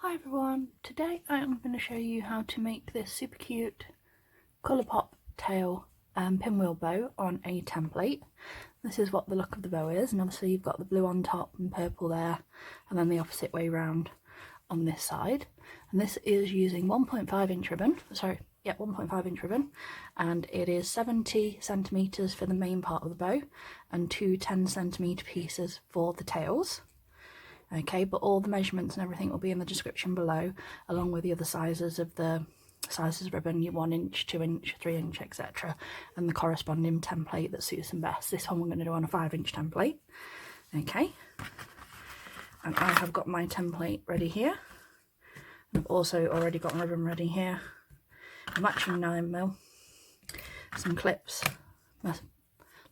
Hi everyone, today I am going to show you how to make this super cute colour pop tail pinwheel bow on a template. This is what the look of the bow is, and obviously you've got the blue on top and purple there, and then the opposite way round on this side. And this is using 1.5 inch ribbon, 1.5 inch ribbon, and it is 70 centimetres for the main part of the bow and two 10 centimetre pieces for the tails. Okay, but all the measurements and everything will be in the description below, along with the other sizes of ribbon, your 1 inch, 2 inch, 3 inch, etc., and the corresponding template that suits them best. This one we're going to do on a 5 inch template. Okay, and I have got my template ready here. I've also already got my ribbon ready here, a matching 9mm, some clips, my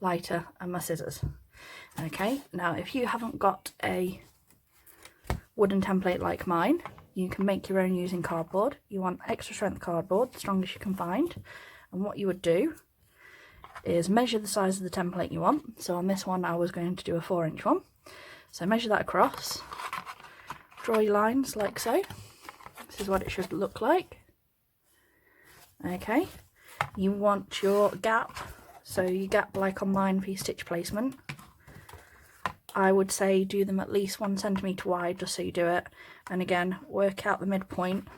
lighter, and my scissors. Okay, now if you haven't got a wooden template like mine, you can make your own using cardboard. You want extra strength cardboard, the strongest you can find, and what you would do is measure the size of the template you want. So on this one I was going to do a 4 inch one, so measure that across, draw your lines like so. This is what it should look like. Okay, you want your gap, so your gap like on mine for your stitch placement, I would say do them at least 1 centimetre wide, just so you do it. And again, work out the midpoint,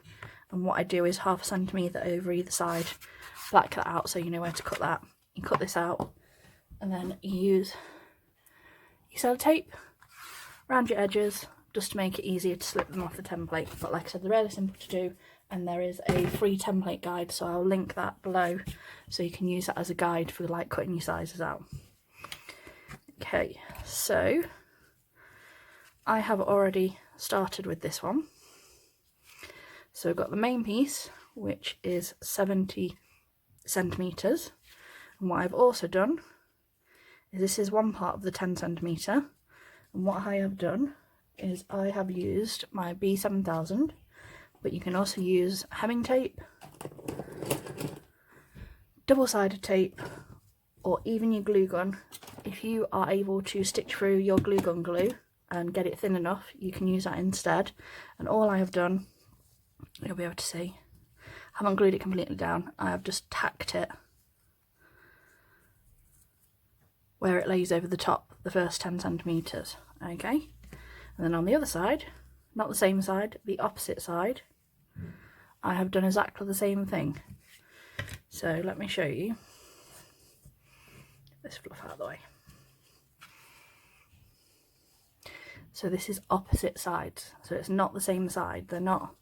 and what I do is 1/2 centimetre over either side, black that out so you know where to cut that. You cut this out, and then you use your sellotape around your edges just to make it easier to slip them off the template. But like I said, they're really simple to do, and there is a free template guide, so I'll link that below so you can use that as a guide for like cutting your sizes out. Okay, so I have already started with this one. So I've got the main piece, which is 70 centimetres, and what I've also done is this is one part of the 10 centimetre, and what I have done is I have used my B7000, but you can also use hemming tape, double-sided tape, or even your glue gun. If you are able to stitch through your glue gun glue and get it thin enough, you can use that instead. And all I have done, you'll be able to see, I haven't glued it completely down, I have just tacked it where it lays over the top, the first 10 centimetres. Okay, and then on the other side, not the same side, the opposite side, I have done exactly the same thing. So let me show you. Get this fluff out of the way. So this is opposite sides, so it's not the same side, they're not,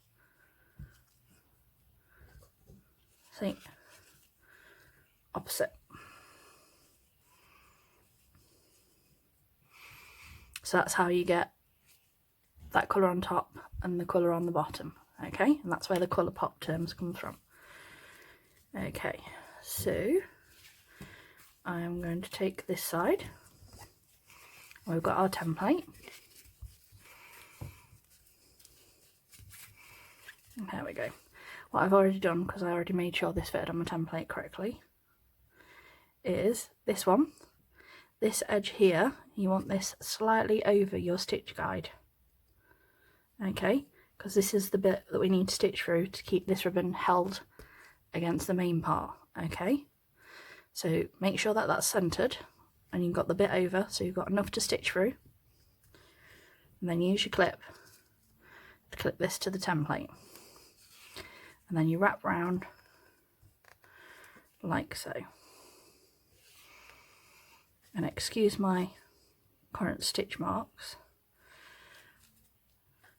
see, opposite. So that's how you get that colour on top and the colour on the bottom, okay? And that's where the colour pop terms come from. Okay, so I'm going to take this side. We've got our template. There we go. What I've already done, because I already made sure this fitted on my template correctly, is this one. This edge here, you want this slightly over your stitch guide. Okay, because this is the bit that we need to stitch through to keep this ribbon held against the main part. Okay, so make sure that that's centered and you've got the bit over, so you've got enough to stitch through, and then use your clip to clip this to the template, and then you wrap round like so. And excuse my current stitch marks,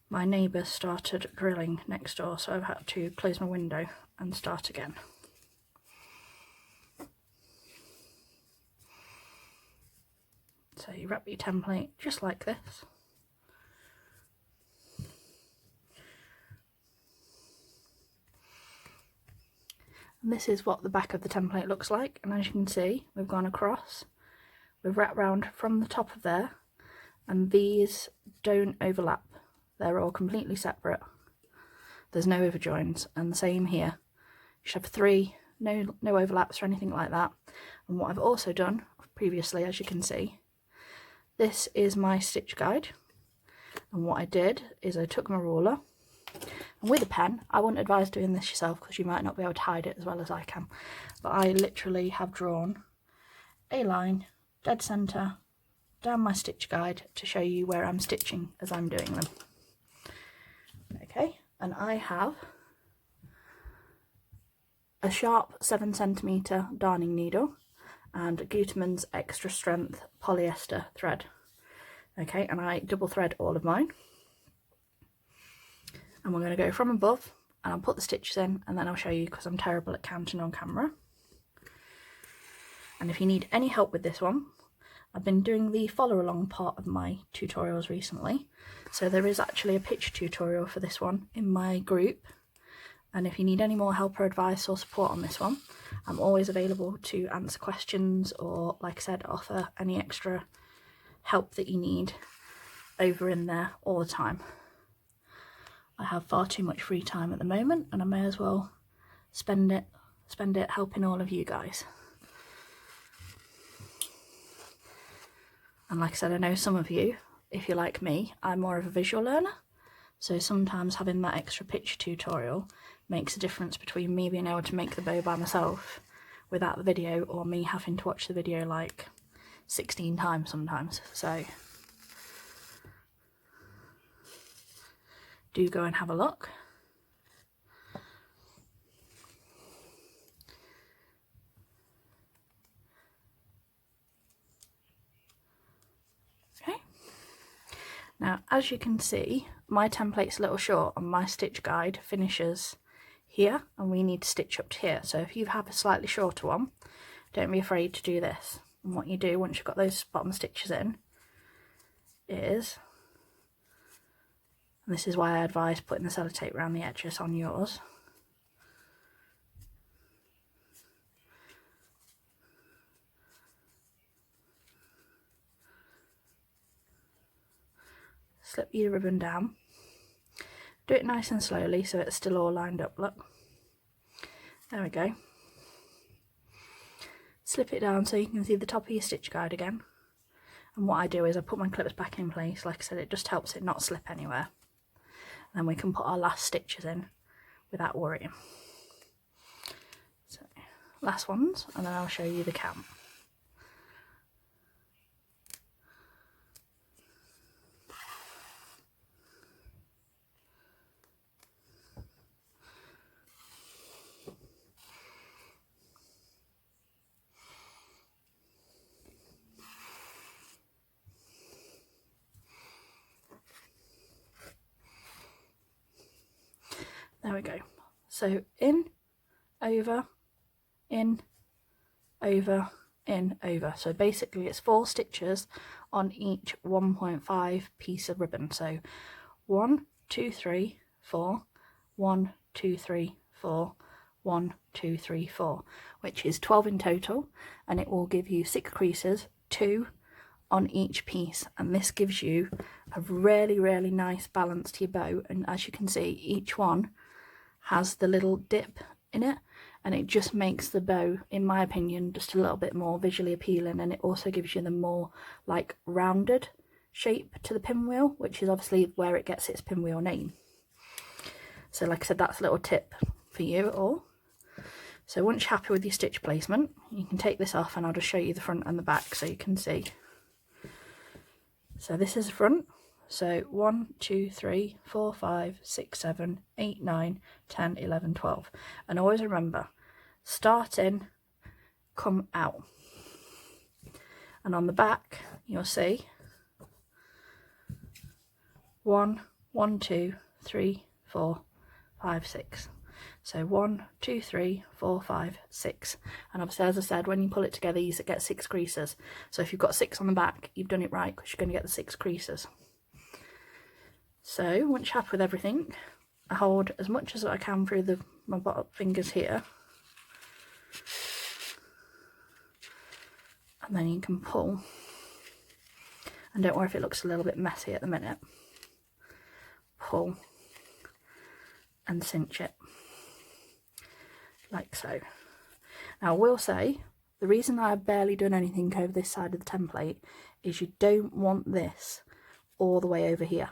my neighbour started drilling next door, so I've had to close my window and start again. So you wrap your template just like this. And this is what the back of the template looks like, and as you can see, we've gone across, we've wrapped round from the top of there, and these don't overlap, they're all completely separate, there's no overjoins, and the same here. You should have 3, no overlaps or anything like that. And what I've also done previously, as you can see, this is my stitch guide, and what I did is I took my ruler And with a pen, I wouldn't advise doing this yourself because you might not be able to hide it as well as I can. But I literally have drawn a line dead centre down my stitch guide to show you where I'm stitching as I'm doing them. Okay, and I have a sharp 7cm darning needle and Gutermann's extra strength polyester thread. Okay, and I double thread all of mine. And we're going to go from above and I'll put the stitches in and then I'll show you because I'm terrible at counting on camera. And if you need any help with this one, I've been doing the follow along part of my tutorials recently. So there is actually a picture tutorial for this one in my group. And if you need any more help or advice or support on this one, I'm always available to answer questions or, like I said, offer any extra help that you need over in there all the time. I have far too much free time at the moment and I may as well spend it helping all of you guys. And like I said, I know some of you, if you're like me, I'm more of a visual learner. So sometimes having that extra picture tutorial makes a difference between me being able to make the bow by myself without the video or me having to watch the video like 16 times sometimes. So do go and have a look. Okay. Now, as you can see, my template's a little short and my stitch guide finishes here and we need to stitch up to here. So if you have a slightly shorter one, don't be afraid to do this. And what you do once you've got those bottom stitches in is, and this is why I advise putting the sellotape around the edges on yours. Slip your ribbon down. Do it nice and slowly so it's still all lined up, look. There we go. Slip it down so you can see the top of your stitch guide again. And what I do is I put my clips back in place. Like I said, it just helps it not slip anywhere. And then we can put our last stitches in without worrying. So, last ones, and then I'll show you the count. There we go. So in, over, in, over, in, over. So basically it's 4 stitches on each 1.5 piece of ribbon. So 1, 2, 3, 4, 1, 2, 3, 4, 1, 2, 3, 4, which is 12 in total, and it will give you 6 creases, 2 on each piece, and this gives you a really nice balance to your bow. And as you can see, each one has the little dip in it, and it just makes the bow, in my opinion, just a little bit more visually appealing, and it also gives you the more like rounded shape to the pinwheel, which is obviously where it gets its pinwheel name. So like I said, that's a little tip for you all. So once you're happy with your stitch placement, you can take this off and I'll just show you the front and the back so you can see. So this is the front. So 1, 2, 3, 4, 5, 6, 7, 8, 9, 10, 11, 12. And always remember, start in, come out. And on the back, you'll see 1, 1, 2, 3, 4, 5, 6. So 1, 2, 3, 4, 5, 6. And obviously, as I said, when you pull it together, you get 6 creases. So if you've got 6 on the back, you've done it right because you're going to get the 6 creases. So once you're happy with everything, I hold as much as I can through my bottom fingers here. And then you can pull. And don't worry if it looks a little bit messy at the minute. Pull and cinch it. Like so. Now I will say, the reason I've barely done anything over this side of the template is you don't want this all the way over here.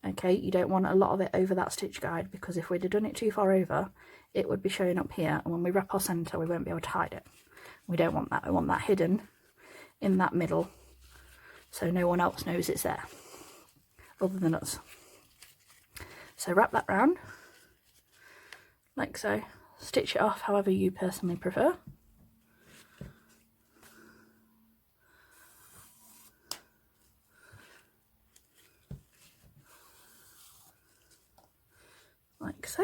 Okay, you don't want a lot of it over that stitch guide, because if we'd have done it too far over, it would be showing up here, and when we wrap our centre we won't be able to hide it. We don't want that. We want that hidden in that middle, so no one else knows it's there other than us. So wrap that round like so, stitch it off however you personally prefer. Like so.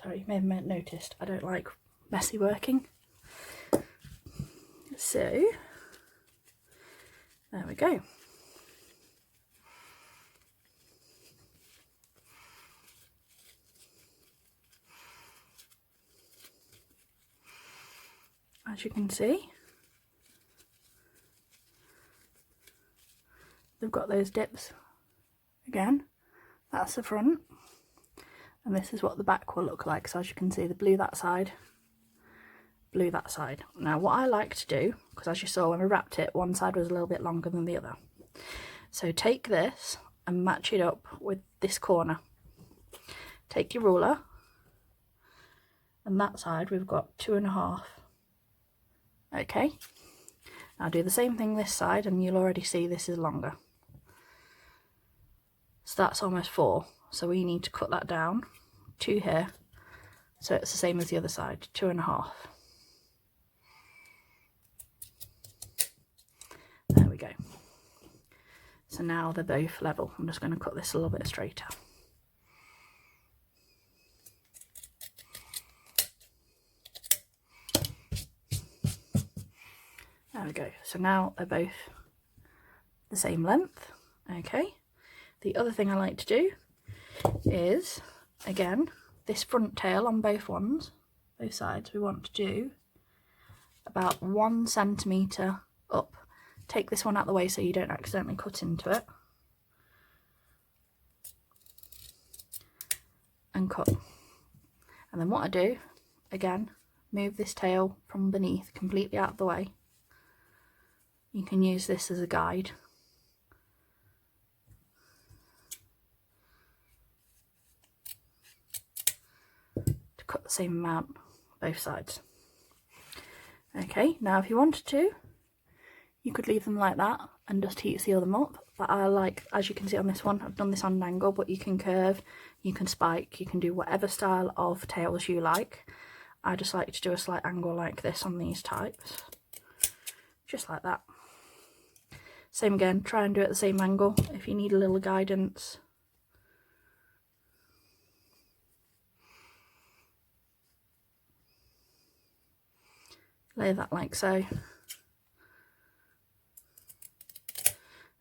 Sorry, you may have noticed I don't like messy working. So, there we go. As you can see, they've got those dips again. That's the front, and this is what the back will look like. So as you can see, the blue that side, blue that side. Now what I like to do, because as you saw when we wrapped it, one side was a little bit longer than the other. So take this and match it up with this corner. Take your ruler, and that side we've got 2.5. Okay, now do the same thing this side, and you'll already see this is longer. So that's almost 4. So we need to cut that down to here, so it's the same as the other side, 2.5. There we go. So now they're both level. I'm just going to cut this a little bit straighter. There we go. So now they're both the same length. Okay. The other thing I like to do is, again, this front tail on both sides, we want to do about 1 centimetre up. Take this one out of the way so you don't accidentally cut into it. And cut. And then what I do, again, move this tail from beneath completely out of the way. You can use this as a guide. To cut the same amount both sides. Okay, now if you wanted to, you could leave them like that and just heat seal them up. But I like, as you can see on this one, I've done this on an angle, but you can curve, you can spike, you can do whatever style of tails you like. I just like to do a slight angle like this on these types. Just like that. Same again, try and do it at the same angle if you need a little guidance. Lay that like so.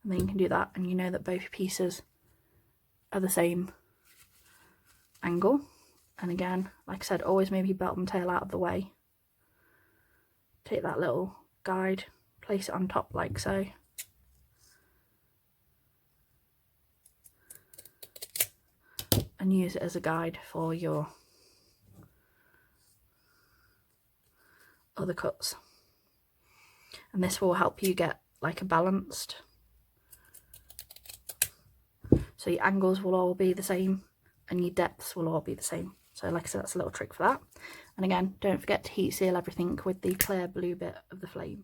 And then you can do that, and you know that both pieces are the same angle. And again, like I said, always move your bottom tail out of the way. Take that little guide, place it on top like so. And use it as a guide for your other cuts. And this will help you get like a balanced, so your angles will all be the same and your depths will all be the same. So like I said, that's a little trick for that. And again, don't forget to heat seal everything with the clear blue bit of the flame.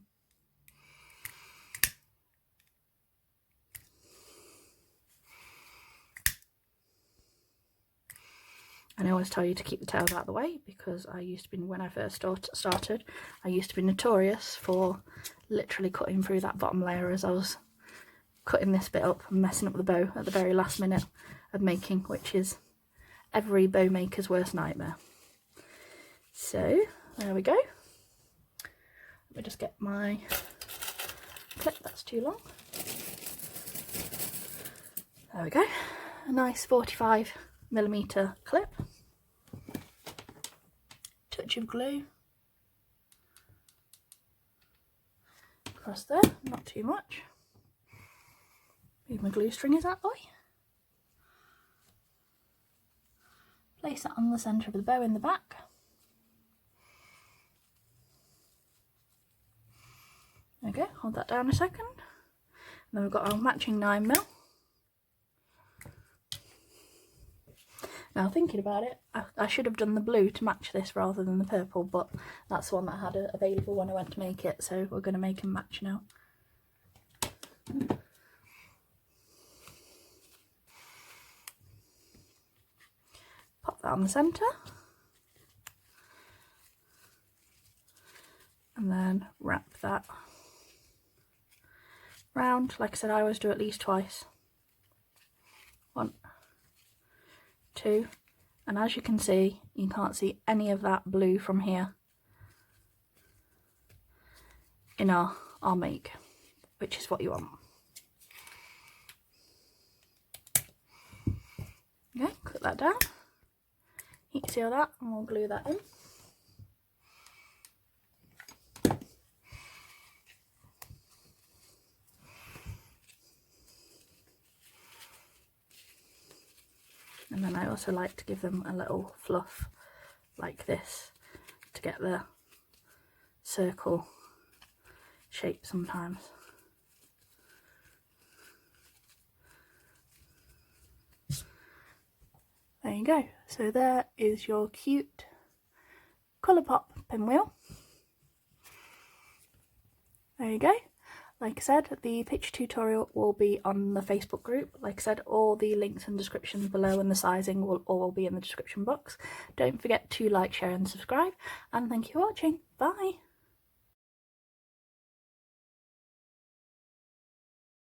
And I always tell you to keep the tails out of the way, because I used to be, when I first started, I used to be notorious for literally cutting through that bottom layer as I was cutting this bit up and messing up the bow at the very last minute of making, which is every bow maker's worst nightmare. So there we go. Let me just get my clip, that's too long. There we go, a nice 45mm clip. Touch of glue across there, not too much. Move my glue stringers out the way. Place that on the centre of the bow in the back. There we go, hold that down a second. And then we've got our matching 9mm. Now thinking about it, I should have done the blue to match this rather than the purple, but that's the one that I had available when I went to make it, so we're going to make them match now. Pop that on the centre. And then wrap that round. Like I said, I always do at least twice. 1, 2, and as you can see, you can't see any of that blue from here in our make, which is what you want. Okay, clip that down, heat seal that, and we'll glue that in. And then I also like to give them a little fluff like this to get the circle shape sometimes. There you go. So there is your cute Colourpop pinwheel. There you go. Like I said, the picture tutorial will be on the Facebook group. Like I said, all the links and descriptions below and the sizing will all be in the description box. Don't forget to like, share and subscribe, and thank you for watching. Bye!